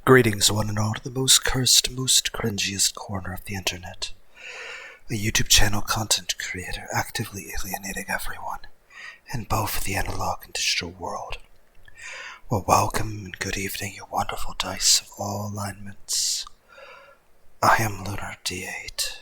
Greetings, one and all, to the most cursed, most cringiest corner of the internet. A YouTube channel content creator actively alienating everyone in both the analog and digital world. Well, welcome and good evening, you wonderful dice of all alignments. I am Lunar D8.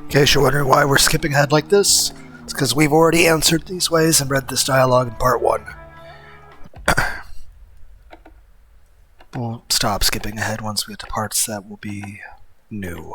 In case you're wondering why we're skipping ahead like this, it's because we've already answered these ways and read this dialogue in part 1. We'll stop skipping ahead once we get to parts that will be new.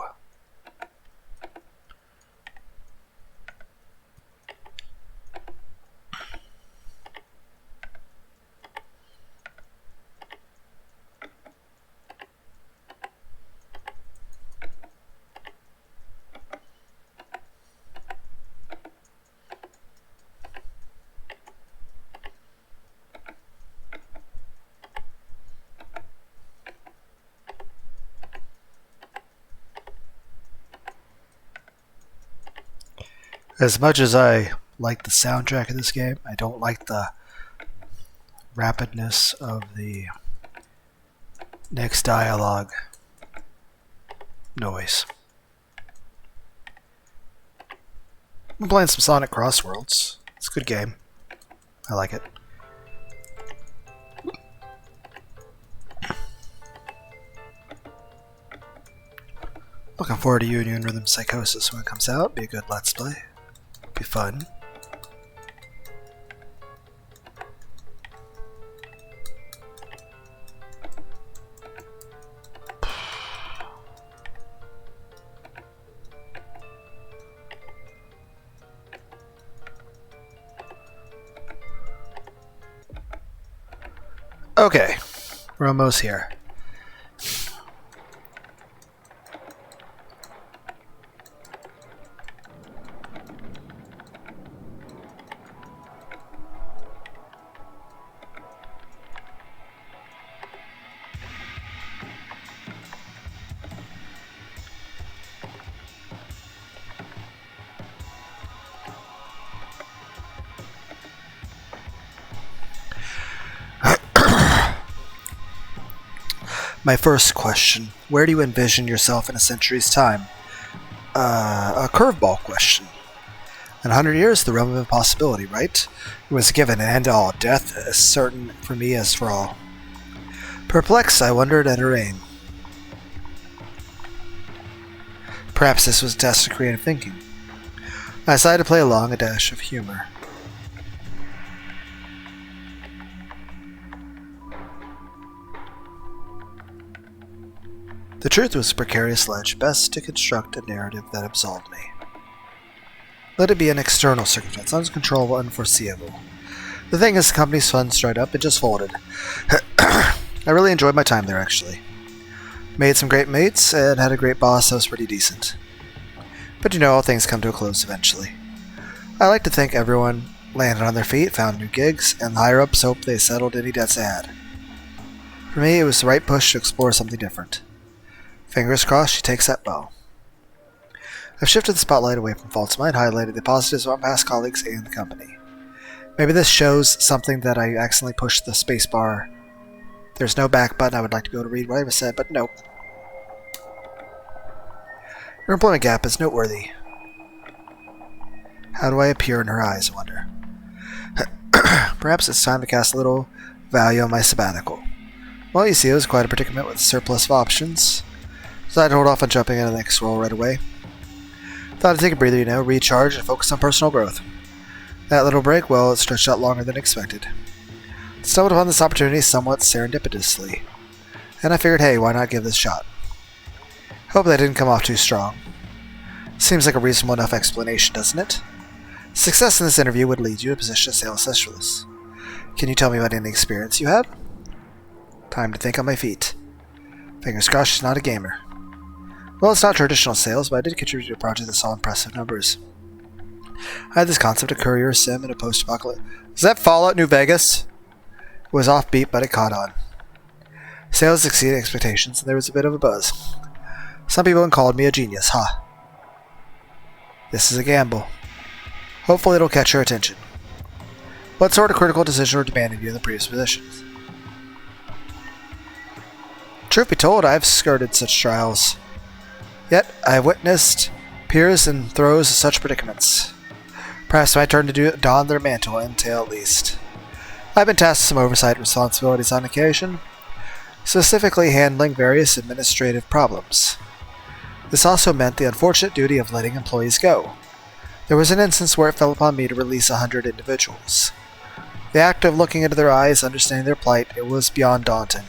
As much as I like the soundtrack of this game, I don't like the rapidness of the next dialogue noise. I'm playing some Sonic Crossworlds. It's a good game. I like it. Looking forward to Union Rhythm Psychosis when it comes out. Be a good Let's Play. Be fun. Okay, we're almost here. My first question, where do you envision yourself in a century's time? A curveball question. In 100 years, the realm of impossibility, right? It was given an end to all, death as certain for me as for all. Perplexed, I wondered at her aim. Perhaps this was a test of creative thinking. I decided to play along, a dash of humor. The truth was a precarious ledge, best to construct a narrative that absolved me. Let it be an external circumstance, uncontrollable, unforeseeable. The thing is, the company's funds dried up and just folded. I really enjoyed my time there, actually. Made some great mates and had a great boss that was pretty decent. But you know, all things come to a close eventually. I like to think everyone landed on their feet, found new gigs, and the higher-ups hoped they settled any debts they had. For me, it was the right push to explore something different. Fingers crossed she takes that bow. I've shifted the spotlight away from faults of mine, highlighted the positives of my past colleagues and the company. Maybe this shows something that I accidentally pushed the spacebar. There's no back button. I would like to be able to read what I said, but nope. Your employment gap is noteworthy. How do I appear in her eyes, I wonder? Perhaps it's time to cast a little value on my sabbatical. Well, you see, it was quite a predicament with a surplus of options, so I'd hold off on jumping into the next role right away. Thought I'd take a breather, recharge and focus on personal growth. That little break, well, it stretched out longer than expected. Stumbled upon this opportunity somewhat serendipitously, and I figured, hey, why not give this a shot? Hope that didn't come off too strong. Seems like a reasonable enough explanation, doesn't it? Success in this interview would lead you to a position of sales specialist. Can you tell me about any experience you have? Time to think on my feet. Fingers crossed she's not a gamer. Well, it's not traditional sales, but I did contribute to a project that saw impressive numbers. I had this concept of courier sim in a post-apocalypse. Is that Fallout New Vegas? It was offbeat, but it caught on. Sales exceeded expectations, and there was a bit of a buzz. Some people even called me a genius, huh? This is a gamble. Hopefully it'll catch your attention. What sort of critical decision were demanding you in the previous positions? Truth be told, I've skirted such trials. Yet, I have witnessed peers in throes of such predicaments. Perhaps my turn to don their mantle and tail at least. I've been tasked with some oversight responsibilities on occasion, specifically handling various administrative problems. This also meant the unfortunate duty of letting employees go. There was an instance where it fell upon me to release 100 individuals. The act of looking into their eyes, understanding their plight, it was beyond daunting.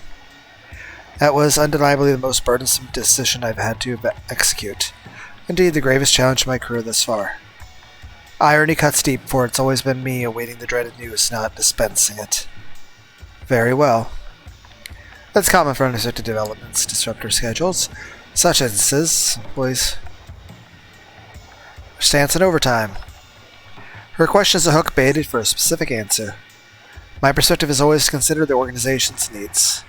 That was undeniably the most burdensome decision I've had to execute. Indeed, the gravest challenge of my career thus far. Irony cuts deep, for it's always been me awaiting the dreaded news, not dispensing it. Very well. That's common for unexpected developments, disrupt our schedules. Such instances, boys. Stance and overtime. Her question is a hook baited for a specific answer. My perspective is always to consider the organization's needs.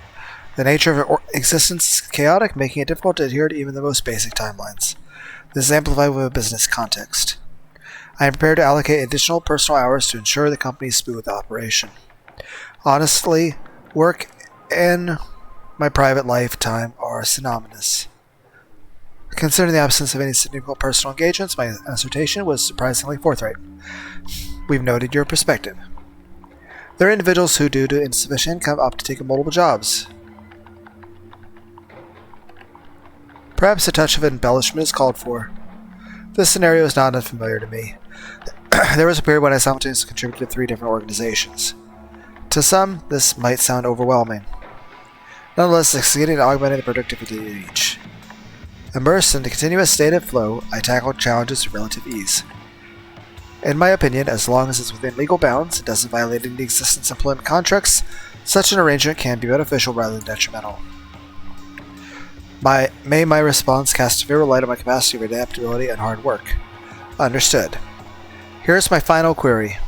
The nature of existence is chaotic, making it difficult to adhere to even the most basic timelines. This is amplified with a business context. I am prepared to allocate additional personal hours to ensure the company's smooth operation. Honestly, work and my private lifetime are synonymous. Considering the absence of any significant personal engagements, my assertion was surprisingly forthright. We've noted your perspective. There are individuals who, due to insufficient income, opt to take multiple jobs. Perhaps a touch of embellishment is called for. This scenario is not unfamiliar to me. There was a period when I simultaneously contributed to 3 different organizations. To some, this might sound overwhelming. Nonetheless, succeeding in augmenting the productivity of each. Immersed in the continuous state of flow, I tackled challenges with relative ease. In my opinion, as long as it's within legal bounds and doesn't violate any existing employment contracts, such an arrangement can be beneficial rather than detrimental. May my response cast a fair light on my capacity for adaptability and hard work. Understood. Here's my final query.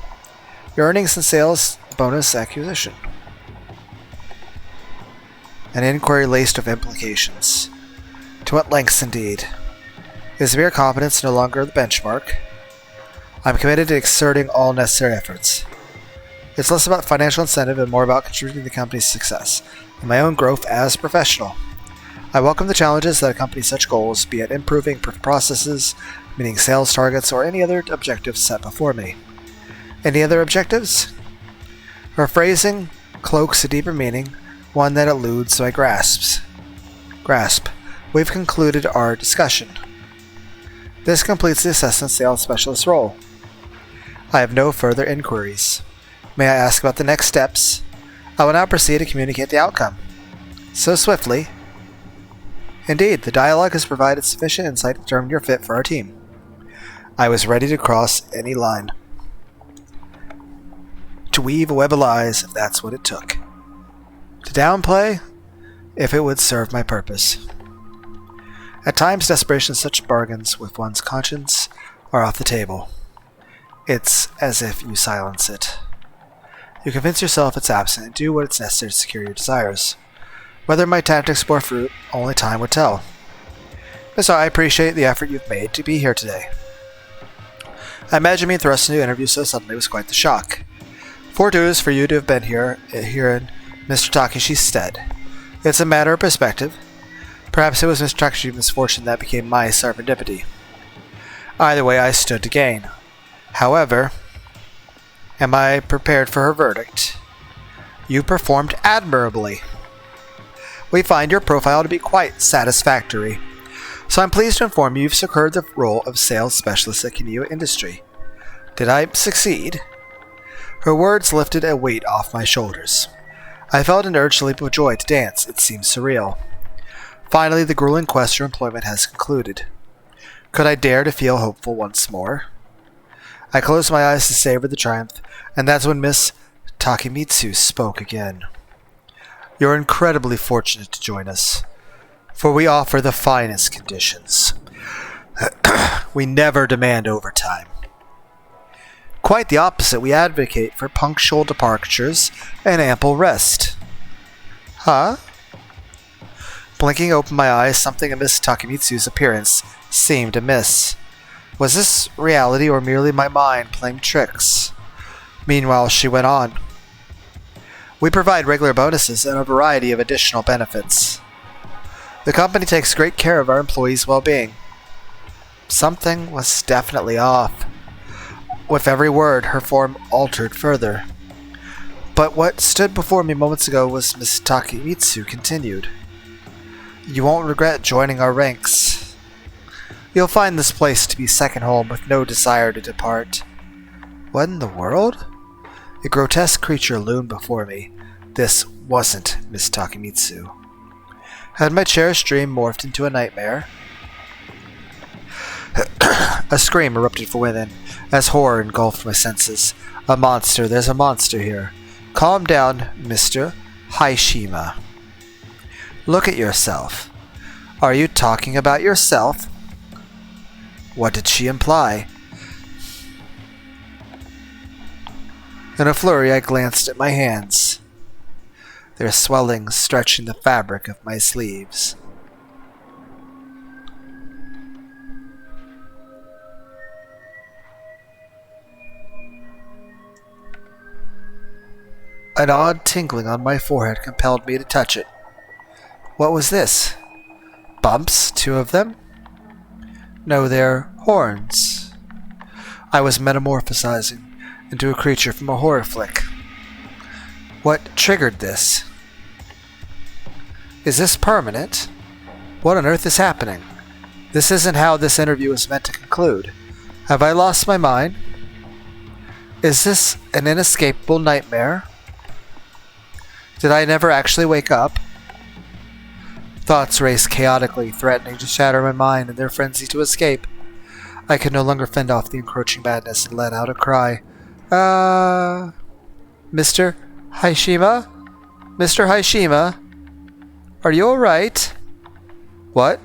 Your earnings and sales bonus acquisition. An inquiry laced with implications. To what lengths, indeed? Is mere competence no longer the benchmark? I'm committed to exerting all necessary efforts. It's less about financial incentive and more about contributing to the company's success and my own growth as a professional. I welcome the challenges that accompany such goals, be it improving processes, meeting sales targets, or any other objectives set before me. Any other objectives? Her phrasing cloaks a deeper meaning, one that eludes my grasp. We've concluded our discussion. This completes the assessment sales specialist role. I have no further inquiries. May I ask about the next steps? I will now proceed to communicate the outcome. So swiftly. Indeed, the dialogue has provided sufficient insight to determine your fit for our team. I was ready to cross any line. to weave a web of lies if that's what it took. To downplay, if it would serve my purpose. At times, desperation such bargains with one's conscience are off the table. It's as if you silence it. You convince yourself it's absent and do what is necessary to secure your desires. Whether my tactics bore fruit, only time would tell. So I appreciate the effort you've made to be here today. I imagine being thrust into an interview so suddenly was quite the shock. Fortuitous for you to have been here in Mr. Takashi's stead. It's a matter of perspective. Perhaps it was Mr. Takashi's misfortune that became my serendipity. Either way, I stood to gain. However, am I prepared for her verdict? You performed admirably. We find your profile to be quite satisfactory. So I'm pleased to inform you you've secured the role of sales specialist at Kineo Industry. Did I succeed? Her words lifted a weight off my shoulders. I felt an urge to leap with joy to dance. It seemed surreal. Finally, the grueling quest for employment has concluded. Could I dare to feel hopeful once more? I closed my eyes to savor the triumph, and that's when Miss Takemitsu spoke again. You're incredibly fortunate to join us, for we offer the finest conditions. We never demand overtime. Quite the opposite, we advocate for punctual departures and ample rest. Huh? Blinking open my eyes, something in Miss Takemitsu's appearance seemed amiss. Was this reality or merely my mind playing tricks? Meanwhile, she went on. We provide regular bonuses and a variety of additional benefits. The company takes great care of our employees' well-being. Something was definitely off. With every word, her form altered further. But what stood before me moments ago was Miss Takemitsu continued. You won't regret joining our ranks. You'll find this place to be second home with no desire to depart. What in the world? A grotesque creature loomed before me. This wasn't Miss Takemitsu. Had my cherished dream morphed into a nightmare? A scream erupted from within, as horror engulfed my senses. A monster, there's a monster here. Calm down, Mr. Haishima. Look at yourself. Are you talking about yourself? What did she imply? In a flurry, I glanced at my hands. Their swelling stretching the fabric of my sleeves. An odd tingling on my forehead compelled me to touch it. What was this? Bumps? 2 of them? No, they're horns. I was metamorphosizing into a creature from a horror flick. What triggered this? Is this permanent? What on earth is happening? This isn't how this interview was meant to conclude. Have I lost my mind? Is this an inescapable nightmare? Did I never actually wake up? Thoughts raced chaotically, threatening to shatter my mind in their frenzy to escape. I could no longer fend off the encroaching madness and let out a cry. Mr. Haishima? Mr. Haishima? Are you alright? What?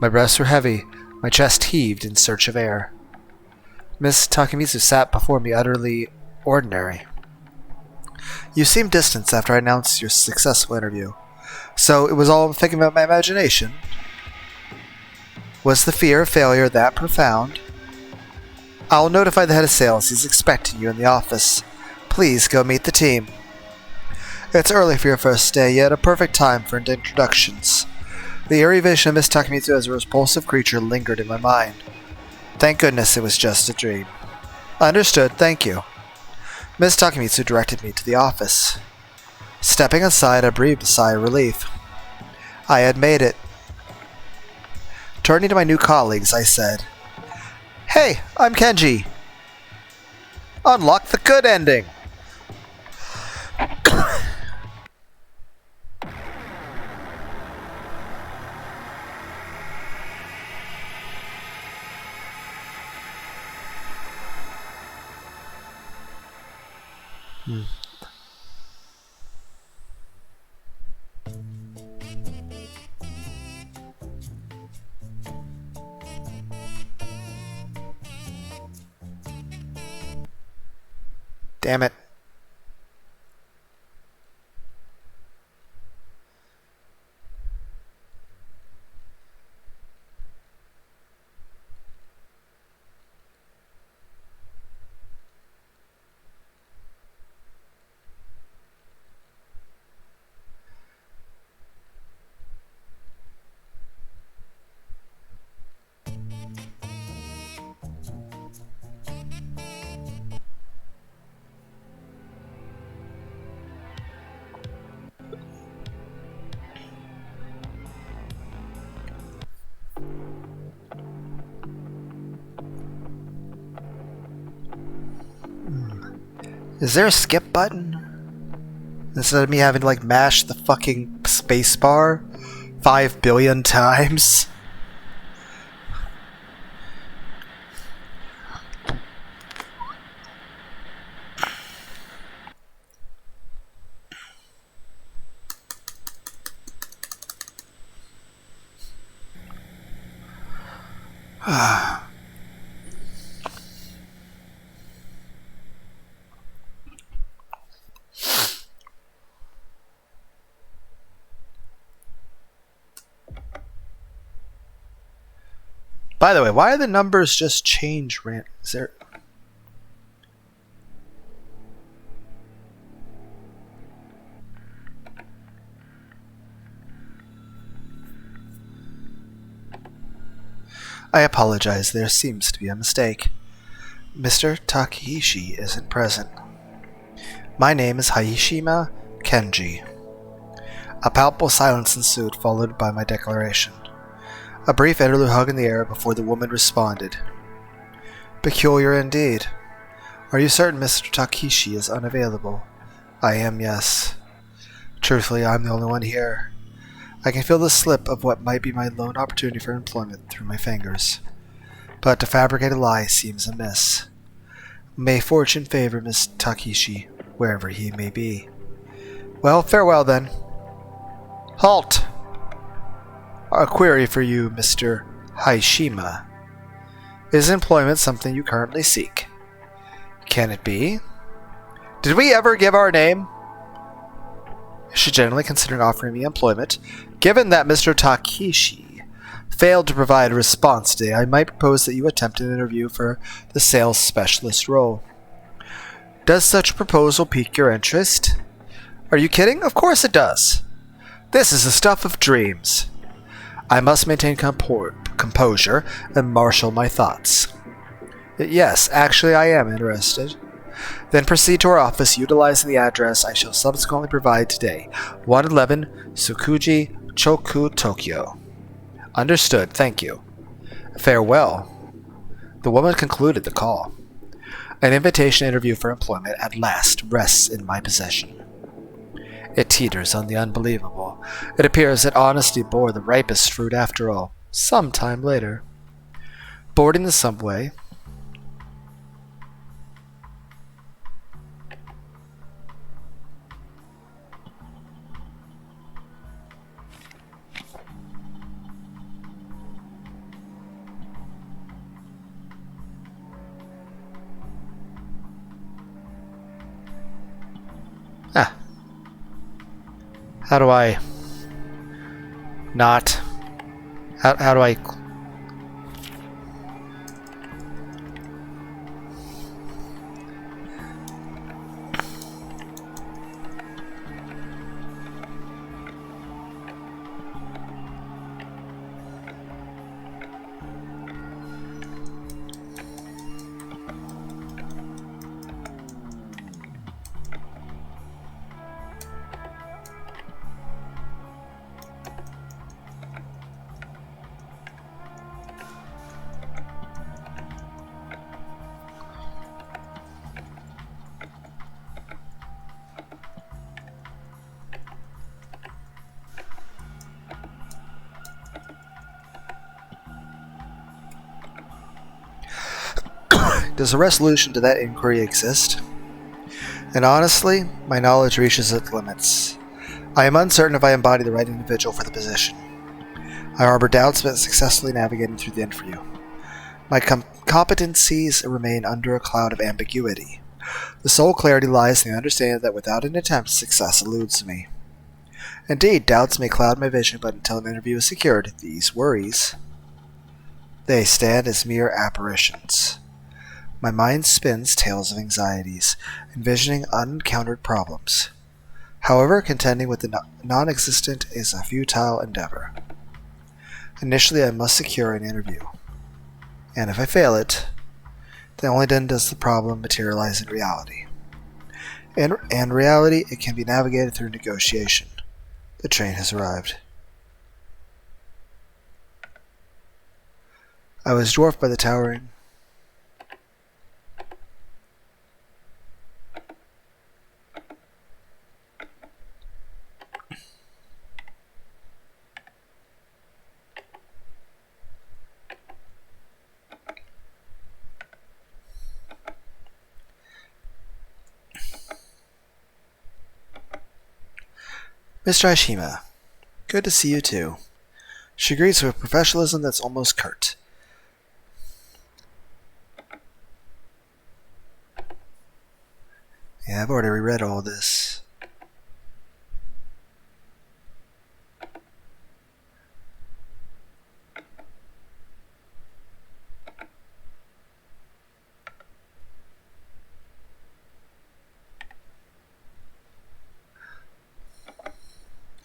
My breaths were heavy. My chest heaved in search of air. Miss Takemitsu sat before me utterly ordinary. You seemed distant after I announced your successful interview. So it was all a figment of my imagination? Was the fear of failure that profound? I'll notify the head of sales. He's expecting you in the office. Please go meet the team. It's early for your first day, yet a perfect time for introductions. The eerie vision of Miss Takemitsu as a repulsive creature lingered in my mind. Thank goodness it was just a dream. Understood, thank you. Miss Takemitsu directed me to the office. Stepping aside, I breathed a sigh of relief. I had made it. Turning to my new colleagues, I said, Hey, I'm Kenji. Unlock the good ending. Hmm. Damn it. Is there a skip button? Instead of me having to like mash the fucking spacebar 5 billion times? By the way, why are the numbers just change? Is there? I apologize. There seems to be a mistake. Mr. Takeshi isn't present. My name is Hayashima Kenji. A palpable silence ensued, followed by my declaration. A brief interlude hung in the air before the woman responded. Peculiar indeed. Are you certain Mr. Takeshi is unavailable? I am, yes. Truthfully, I'm the only one here. I can feel the slip of what might be my lone opportunity for employment through my fingers. But to fabricate a lie seems amiss. May fortune favor Miss Takeshi, wherever he may be. Well, farewell then. Halt! A query for you, Mr. Hayashima. Is employment something you currently seek? Can it be? Did we ever give our name? Is she generally considering offering me employment? Given that Mr. Takeshi failed to provide a response today, I might propose that you attempt an interview for the sales specialist role. Does such a proposal pique your interest? Are you kidding? Of course it does. This is the stuff of dreams. I must maintain composure and marshal my thoughts. Yes, actually I am interested. Then proceed to our office utilizing the address I shall subsequently provide today. 111 Tsukuji Choku, Tokyo. Understood, thank you. Farewell. The woman concluded the call. An invitation interview for employment at last rests in my possession. It teeters on the unbelievable. It appears that honesty bore the ripest fruit after all, some time later. Boarding the subway, how do I not? How do I? Does a resolution to that inquiry exist? And honestly, my knowledge reaches its limits. I am uncertain if I embody the right individual for the position. I harbor doubts about successfully navigating through the interview. My competencies remain under a cloud of ambiguity. The sole clarity lies in the understanding that without an attempt, success eludes me. Indeed, doubts may cloud my vision, but until an interview is secured, these worries, they stand as mere apparitions. My mind spins tales of anxieties, envisioning unencountered problems. However, contending with the non-existent is a futile endeavor. Initially, I must secure an interview. And if I fail it, then only then does the problem materialize in reality. In reality, it can be navigated through negotiation. The train has arrived. I was dwarfed by the towering. Mr. Ashima, good to see you too. She greets with professionalism that's almost curt. Yeah, I've already reread all this.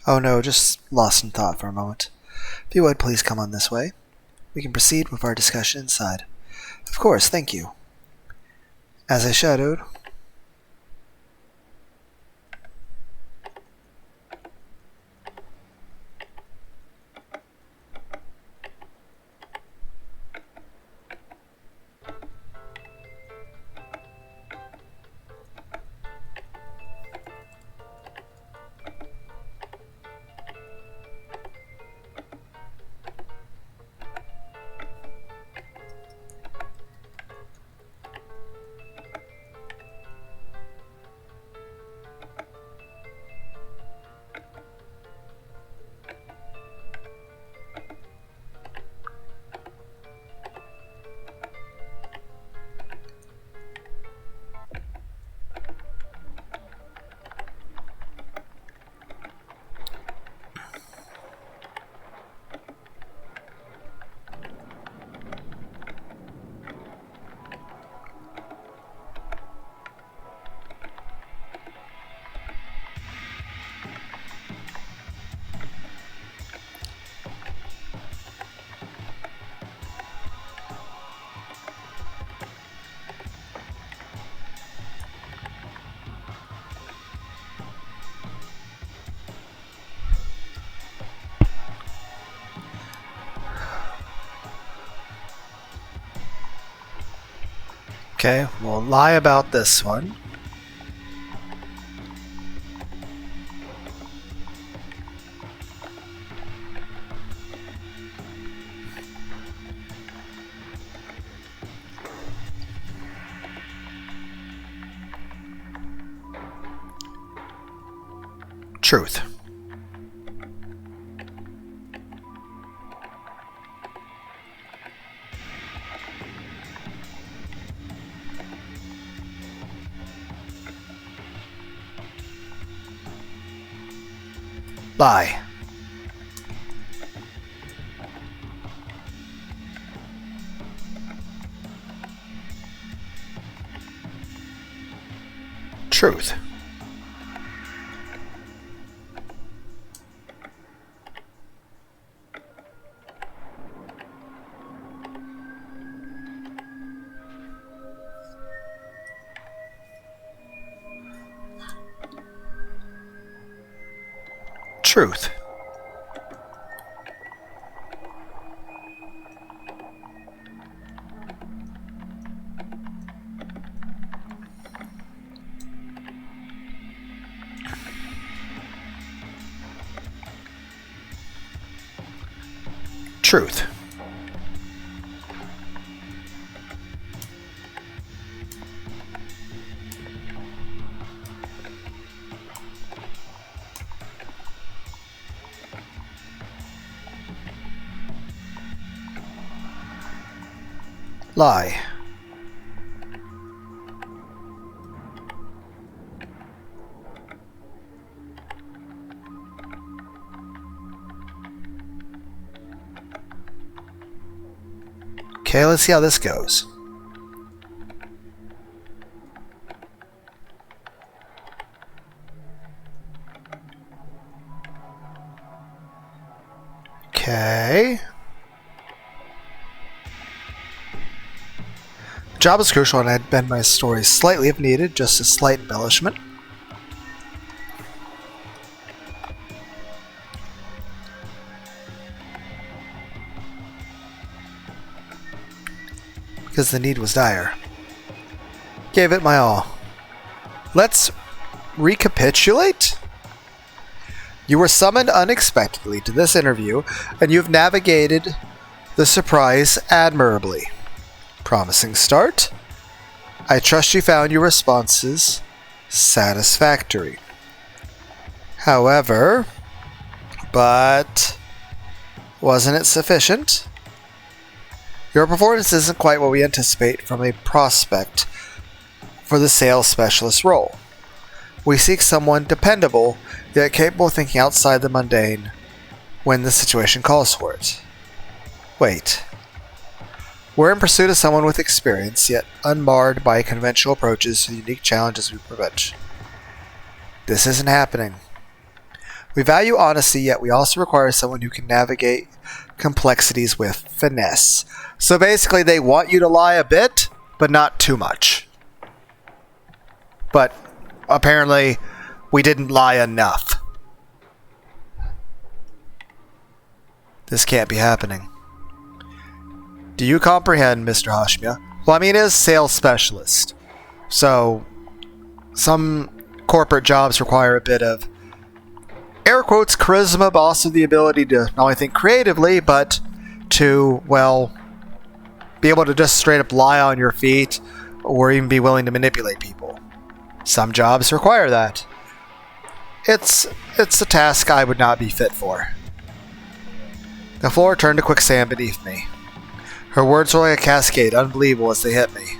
Oh no, just lost in thought for a moment. If you would, please come on this way. We can proceed with our discussion inside. Of course, thank you. As I shadowed, okay, we'll lie about this one. Truth. Lie. Truth. Truth. Truth. Lie. Okay, let's see how this goes. Okay. The job is crucial and I'd bend my story slightly if needed, just a slight embellishment. Because the need was dire. Gave it my all. Let's recapitulate. You were summoned unexpectedly to this interview, and you've navigated the surprise admirably. Promising start. I trust you found your responses satisfactory. However, but wasn't it sufficient? Your performance isn't quite what we anticipate from a prospect for the sales specialist role. We seek someone dependable, yet capable of thinking outside the mundane when the situation calls for it. Wait. We're in pursuit of someone with experience, yet unmarred by conventional approaches to the unique challenges we prevent. This isn't happening. We value honesty, yet we also require someone who can navigate complexities with finesse. So basically, they want you to lie a bit, but not too much. But apparently, we didn't lie enough. This can't be happening. Do you comprehend, Mr. Hashimya? Well, I mean, it is sales specialist. So, some corporate jobs require a bit of, air quotes, charisma, but also the ability to not only think creatively, but to, well, be able to just straight up lie on your feet or even be willing to manipulate people. Some jobs require that. It's a task I would not be fit for. The floor turned to quicksand beneath me. Her words were like a cascade, unbelievable as they hit me.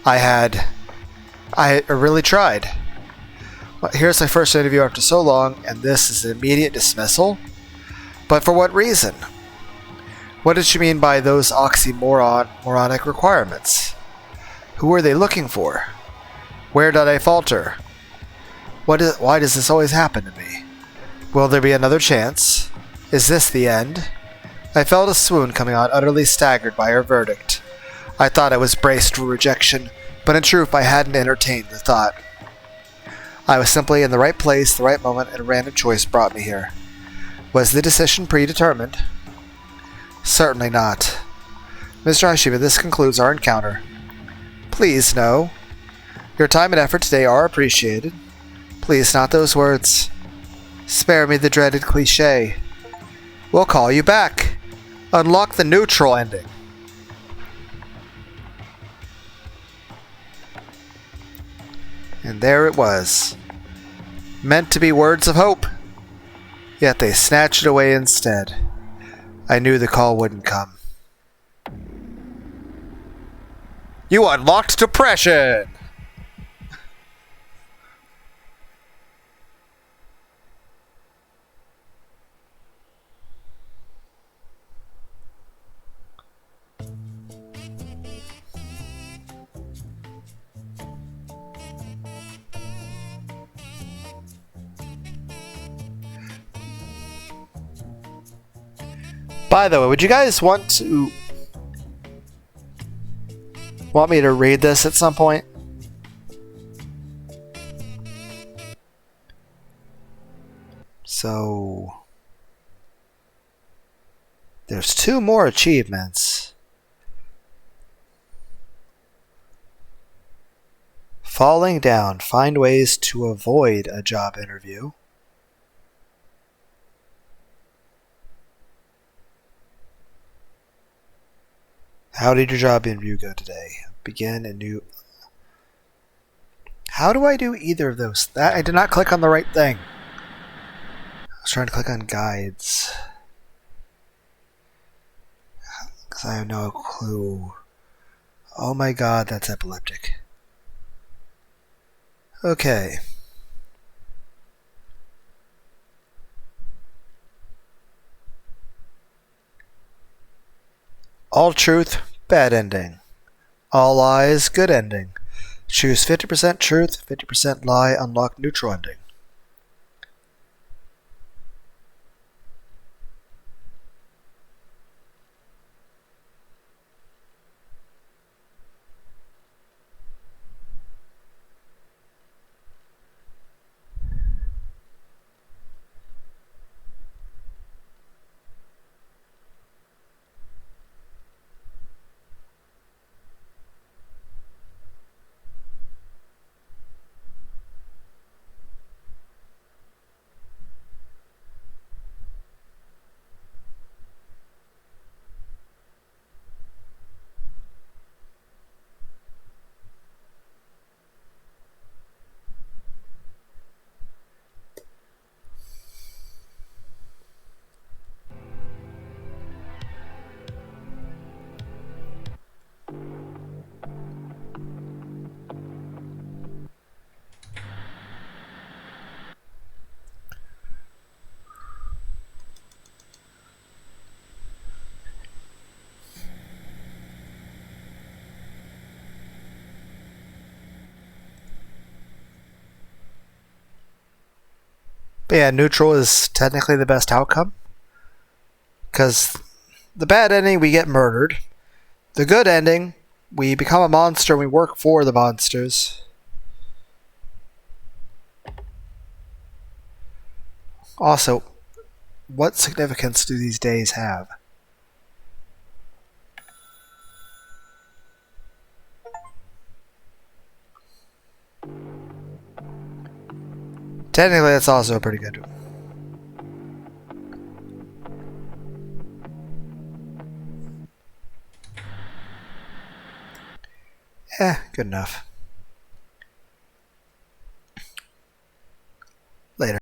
I really tried. Well, here's my first interview after so long, and this is an immediate dismissal? But for what reason? What did she mean by those moronic requirements? Who were they looking for? Where did I falter? Why does this always happen to me? Will there be another chance? Is this the end? I felt a swoon coming on, utterly staggered by her verdict. I thought I was braced for rejection, but in truth I hadn't entertained the thought. I was simply in the right place, the right moment, and a random choice brought me here. Was the decision predetermined? Certainly not. Mr. Hashimya, this concludes our encounter. Please, no. Your time and effort today are appreciated. Please, not those words. Spare me the dreaded cliché. We'll call you back. Unlock the neutral ending. And there it was. Meant to be words of hope. Yet they snatched it away instead. I knew the call wouldn't come. You unlocked depression! By the way, would you guys want me to read this at some point? So there's 2 more achievements. Falling down. Find ways to avoid a job interview. How did your job interview go today? Begin a new... How do I do either of those? I did not click on the right thing. I was trying to click on guides. Because I have no clue Oh my god, that's epileptic. Okay. All truth, bad ending. All lies, good ending. Choose 50% truth, 50% lie, unlock neutral ending. But yeah, neutral is technically the best outcome. Because the bad ending, we get murdered. The good ending, we become a monster and we work for the monsters. Also, what significance do these days have? Technically, that's also pretty good. Good enough.